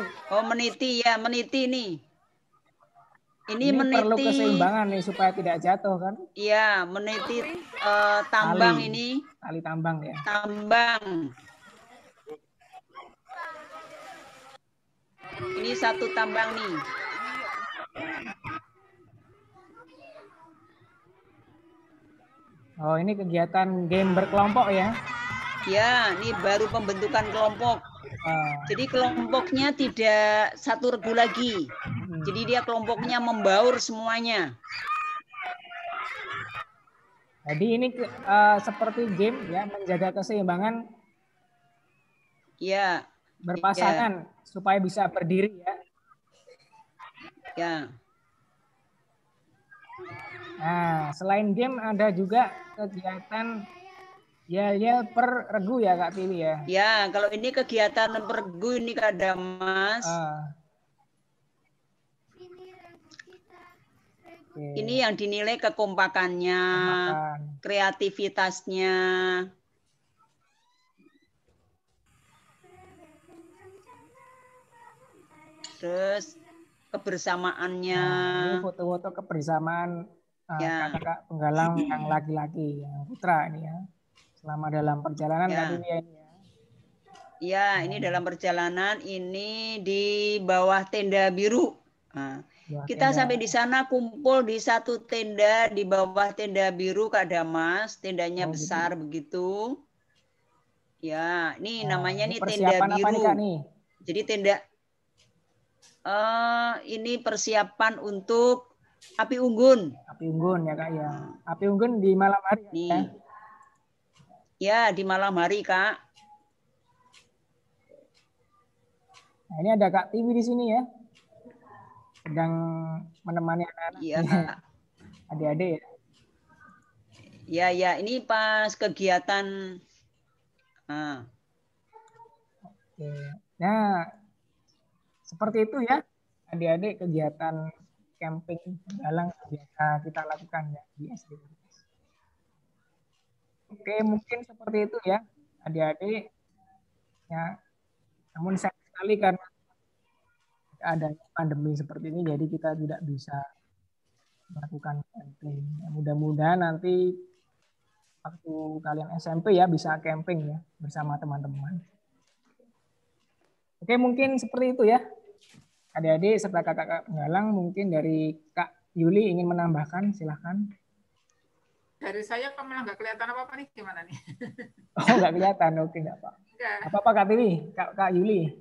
meniti ya, meniti nih. Ini meniti perlu keseimbangan nih supaya tidak jatuh kan? Iya, meniti tambang ini. Tali tambang ya. Tambang. Ini satu tambang nih. Oh, ini kegiatan game berkelompok ya? Ya, ini baru pembentukan kelompok. Jadi kelompoknya tidak satu regu lagi. Jadi dia kelompoknya membaur semuanya. Jadi ini seperti game ya, menjaga keseimbangan. Ya. Berpasangan supaya bisa berdiri ya. Ya. Nah, selain game ada juga kegiatan yel-yel per regu ya Kak Tiwi ya? Ya, kalau ini kegiatan per regu ini Kak Damas. Ini yang dinilai kekompakannya, kreativitasnya. Terus kebersamaannya. Nah, ini foto-foto kebersamaan kakak penggalang yang laki-laki, yang putra ini ya. Selama dalam perjalanan Kak Tiwi ini ya. Iya, ini dalam perjalanan ini di bawah tenda biru. Nah, kita sampai di sana kumpul di satu tenda di bawah tenda biru Kak Damas, tendanya besar begitu. Ya, ini namanya nih tenda biru. Apa nih, Kak, nih? Jadi tenda ini persiapan untuk api unggun. Api unggun ya Kak ya. Api unggun di malam hari ya. Ya, di malam hari Kak. Nah, ini ada Kak Tiwi di sini ya. Sedang menemani anak-anak. Iya. Adik-adik ya. Ya, ya, ini pas kegiatan. Oke. Nah, seperti itu ya. Adik-adik kegiatan camping dalang biasa kita lakukan ya di SD. Oke, mungkin seperti itu ya, adik-adik. Ya, namun sayang sekali karena adanya pandemi seperti ini, jadi kita tidak bisa melakukan camping. Mudah-mudahan nanti waktu kalian SMP ya bisa camping ya bersama teman-teman. Oke, mungkin seperti itu ya. Adik-adik serta kakak-kakak penggalang, mungkin dari Kak Yuli ingin menambahkan, silahkan. Dari saya kok malah nggak kelihatan apa-apa nih, gimana nih? Oh, nggak kelihatan, oke nggak Pak. Apa-apa Kak Tiwi, Kak Yuli?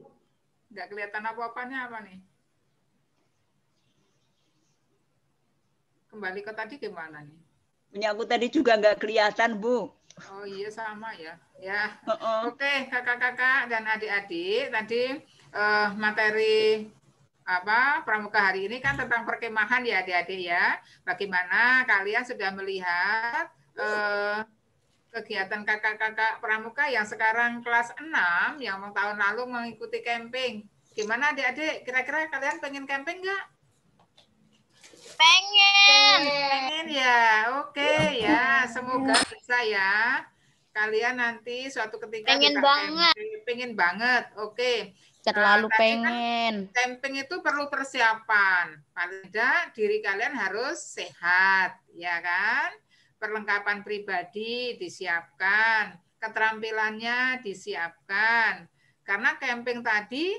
Nggak kelihatan apa-apanya apa nih? kembali ke tadi gimana nih? Punya aku tadi juga nggak kelihatan, Bu. Oh iya sama ya. Ya. Oke, kakak-kakak dan adik-adik, tadi materi pramuka hari ini kan tentang perkemahan ya adik-adik ya. Bagaimana kalian sudah melihat kegiatan kakak-kakak pramuka yang sekarang kelas 6 yang tahun lalu mengikuti camping. Gimana adik-adik? Kira-kira kalian pengen camping nggak? Pengen ya. Oke ya, semoga bisa ya. Kalian nanti suatu ketika pengen bisa banget. camping. Pengen banget. Oke. Terlalu Kan pengen. camping itu perlu persiapan. Paling tidak diri kalian harus sehat, ya kan? Perlengkapan pribadi disiapkan, keterampilannya disiapkan. Karena camping tadi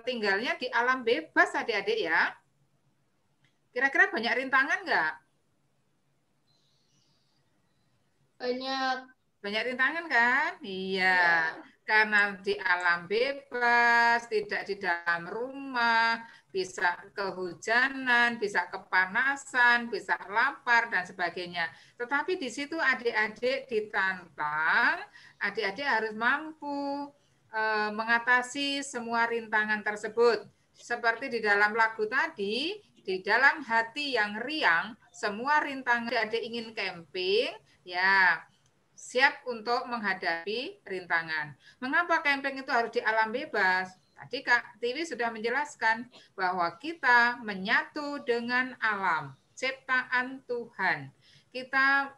tinggalnya di alam bebas adik-adik ya. Kira-kira banyak rintangan nggak? Banyak. Banyak rintangan kan? Iya. Karena di alam bebas, tidak di dalam rumah, bisa kehujanan, bisa kepanasan, bisa lapar, dan sebagainya. Tetapi di situ adik-adik ditantang, adik-adik harus mampu mengatasi semua rintangan tersebut. Seperti di dalam lagu tadi, di dalam hati yang riang, semua rintangan adik-adik ingin camping, ya siap untuk menghadapi rintangan. Mengapa camping itu harus di alam bebas? Tadi Kak Tiwi sudah menjelaskan bahwa kita menyatu dengan alam, ciptaan Tuhan. Kita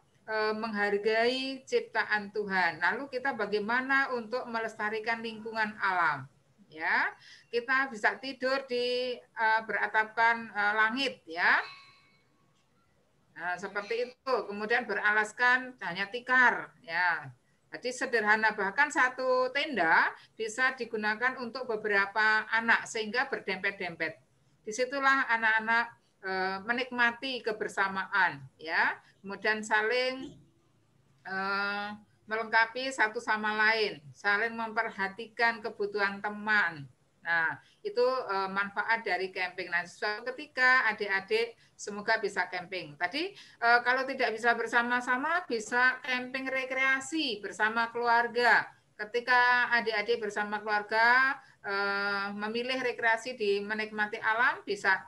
menghargai ciptaan Tuhan. Lalu kita bagaimana untuk melestarikan lingkungan alam? Ya, kita bisa tidur di beratapkan langit, ya. Nah, seperti itu. Kemudian beralaskan hanya tikar, ya. Jadi sederhana, bahkan satu tenda bisa digunakan untuk beberapa anak sehingga berdempet-dempet. Disitulah anak-anak menikmati kebersamaan, ya. Kemudian saling melengkapi satu sama lain, saling memperhatikan kebutuhan teman. Nah, itu manfaat dari camping. Nah, suatu ketika adik-adik semoga bisa camping. Tadi kalau tidak bisa bersama-sama, bisa camping rekreasi bersama keluarga. Ketika adik-adik bersama keluarga memilih rekreasi di menikmati alam, bisa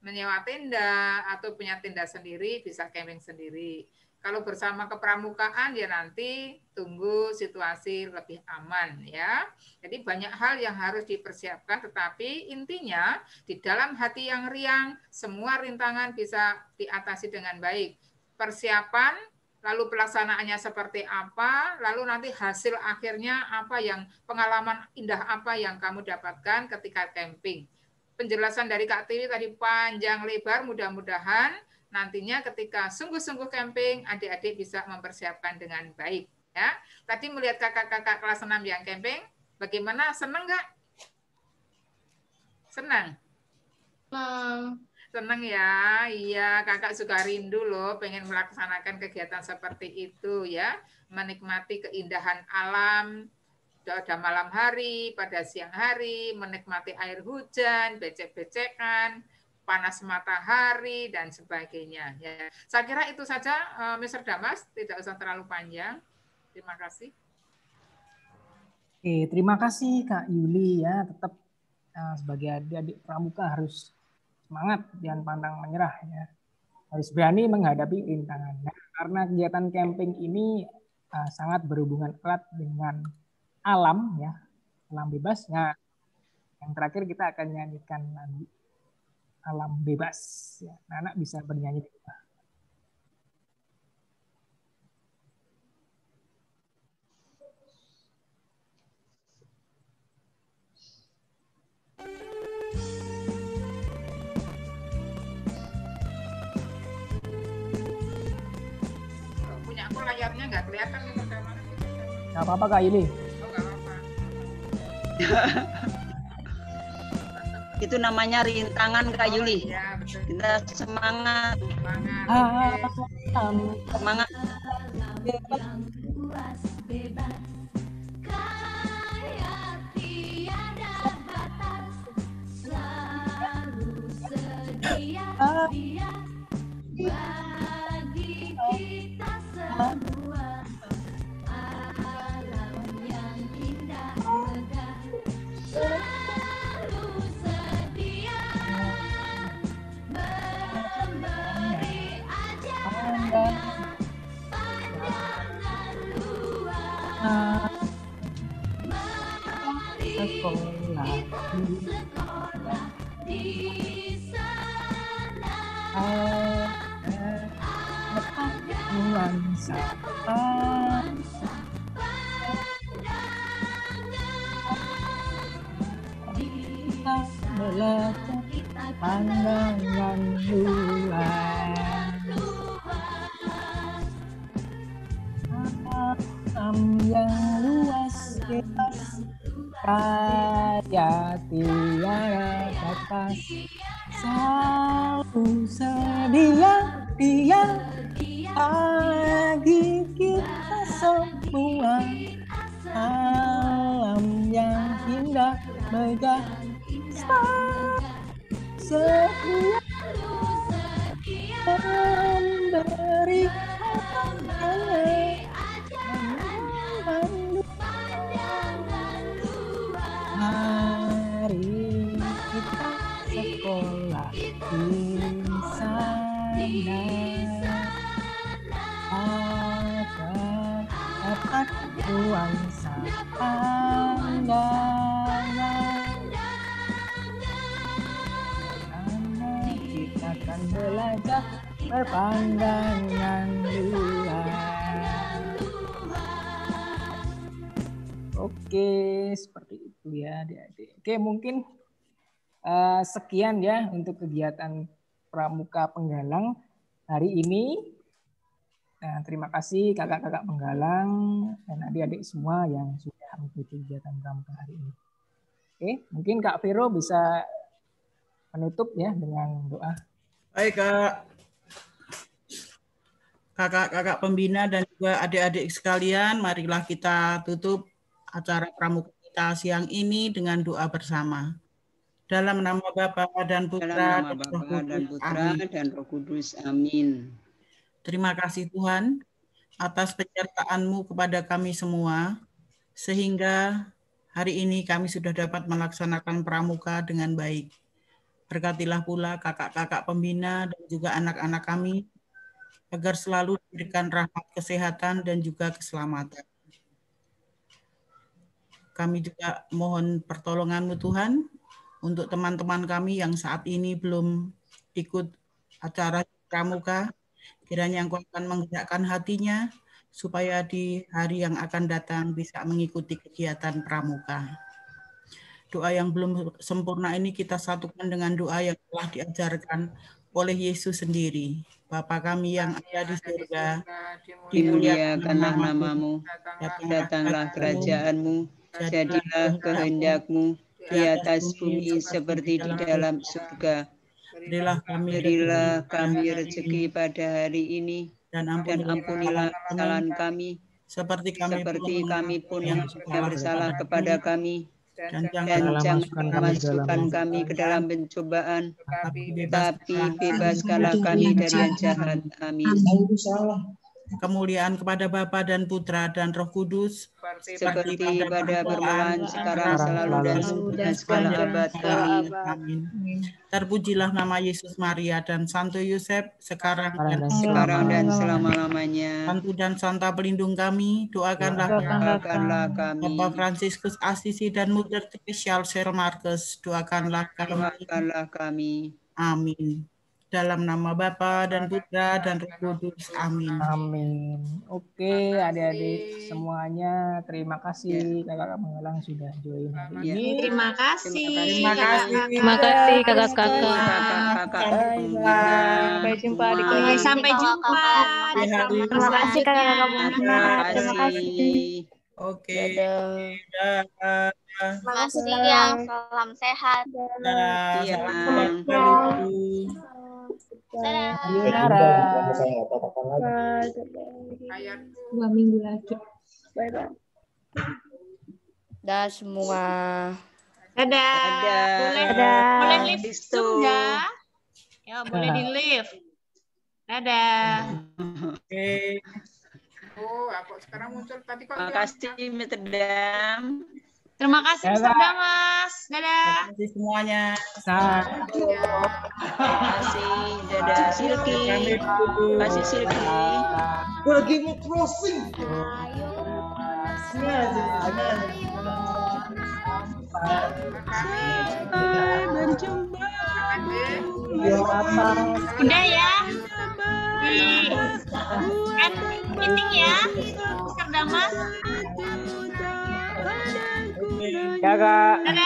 menyewa tenda atau punya tenda sendiri, bisa camping sendiri. Kalau bersama kepramukaan ya nanti tunggu situasi lebih aman ya. Jadi banyak hal yang harus dipersiapkan, tetapi intinya di dalam hati yang riang semua rintangan bisa diatasi dengan baik. Persiapan, lalu pelaksanaannya seperti apa, lalu nanti hasil akhirnya apa, yang pengalaman indah apa yang kamu dapatkan ketika camping. Penjelasan dari Kak Tiwi tadi panjang lebar, mudah-mudahan nantinya ketika sungguh-sungguh camping, adik-adik bisa mempersiapkan dengan baik. Ya, tadi melihat kakak-kakak kelas 6 yang camping, bagaimana? Senang nggak? Senang? Senang ya, iya kakak suka rindu loh, pengen melaksanakan kegiatan seperti itu ya, menikmati keindahan alam, pada malam hari, pada siang hari, menikmati air hujan, becek-becekan, panas matahari, dan sebagainya. Ya. Saya kira itu saja, Mr. Damas, tidak usah terlalu panjang. Terima kasih. Oke, terima kasih Kak Yuli ya. Tetap sebagai adik-adik pramuka harus semangat, jangan pantang menyerah ya. Harus berani menghadapi rintangan. Nah, karena kegiatan camping ini sangat berhubungan erat dengan alam ya, alam bebas. Nah, yang terakhir kita akan nyanyikan lagu Alam Bebas. Ya, anak bisa bernyanyi di rumah. Punya aku layarnya nggak kelihatan nih. Nggak apa-apa Kak Yuli. Oh, nggak apa-apa. Itu namanya rintangan Kak Yuli. Ya, betul. Kita semangat. Semangat. Dia belajar pandangan luas, alam yang luas bebas, kaya tiada batas, selalu sedia bagi kita semua, alam yang indah megah, setia memberi mari kita sekolah di sana agar dapat nuansa pandangan. Kita akan belajar berpandangan luas. Oke, seperti itu ya adik-adik. Oke, mungkin sekian ya untuk kegiatan Pramuka Penggalang hari ini. Nah, terima kasih kakak-kakak Penggalang dan adik-adik semua yang sudah mengikuti kegiatan Pramuka hari ini. Oke, mungkin Kak Vero bisa menutup ya dengan doa. Baik Kak. Kakak-kakak pembina dan juga adik-adik sekalian, marilah kita tutup acara Pramuka kita siang ini dengan doa bersama. Dalam nama Bapa dan Putra dan Roh Kudus. Amin. Terima kasih Tuhan atas penyertaan-Mu kepada kami semua, sehingga hari ini kami sudah dapat melaksanakan pramuka dengan baik. Berkatilah pula kakak-kakak pembina dan juga anak-anak kami, agar selalu diberikan rahmat kesehatan dan juga keselamatan. Kami juga mohon pertolongan-Mu Tuhan, untuk teman-teman kami yang saat ini belum ikut acara pramuka, kiranya Engkau akan menggerakkan hatinya, supaya di hari yang akan datang bisa mengikuti kegiatan pramuka. Doa yang belum sempurna ini kita satukan dengan doa yang telah diajarkan oleh Yesus sendiri. Bapa kami yang ada di surga, dimuliakanlah namamu, datanglah kerajaanmu, jadilah kehendak-Mu di atas bumi seperti di dalam surga. Berilah kami rezeki pada hari ini, dan ampunilah kesalahan kami, seperti kami pun yang bersalah kepada kami. Dan jangan masukkan kami ke dalam pencobaan, tapi bebaskanlah kami dari yang jahat. Amin. Kemuliaan kepada Bapa dan Putra dan Roh Kudus, seperti pada permulaan, sekarang, selalu, dan segala abad. Amin. Terpujilah nama Yesus, Maria, dan Santo Yosef, sekarang dan selama-lamanya. Santo dan Santa pelindung kami, doakanlah kami. Papa Fransiskus Asisi dan Mother Teresa Sir Marcus, doakanlah kami. Amin. Dalam nama Bapa dan Putra dan Roh Kudus. Amin. Amin. Oke, adik-adik semuanya, terima kasih kakak Penggalang sudah join hari ini. Terima kasih. Terima kasih kakak-kakak. Sampai jumpa di kelas. Sampai jumpa. Terima kasih kakak-kakak Pembina. Terima kasih. Oke. Terima kasih yang salam sehat. Dua minggu lagi. Dah semua. Dadah. Boleh lift sudah? Ya, boleh di lift. Dadah. Oh, aku sekarang muncul tadi kok. Terima kasih, Mr. Dam. Terima kasih Mr. Damas. Dadah. Terima kasih semuanya. Terima kasih. Dadah Silky. Terima kasih Silky. Gue lagi mau closing. Berjumpa. Udah ya. Di meeting ya, Mr. Damas. Ya, Kak. Dadah.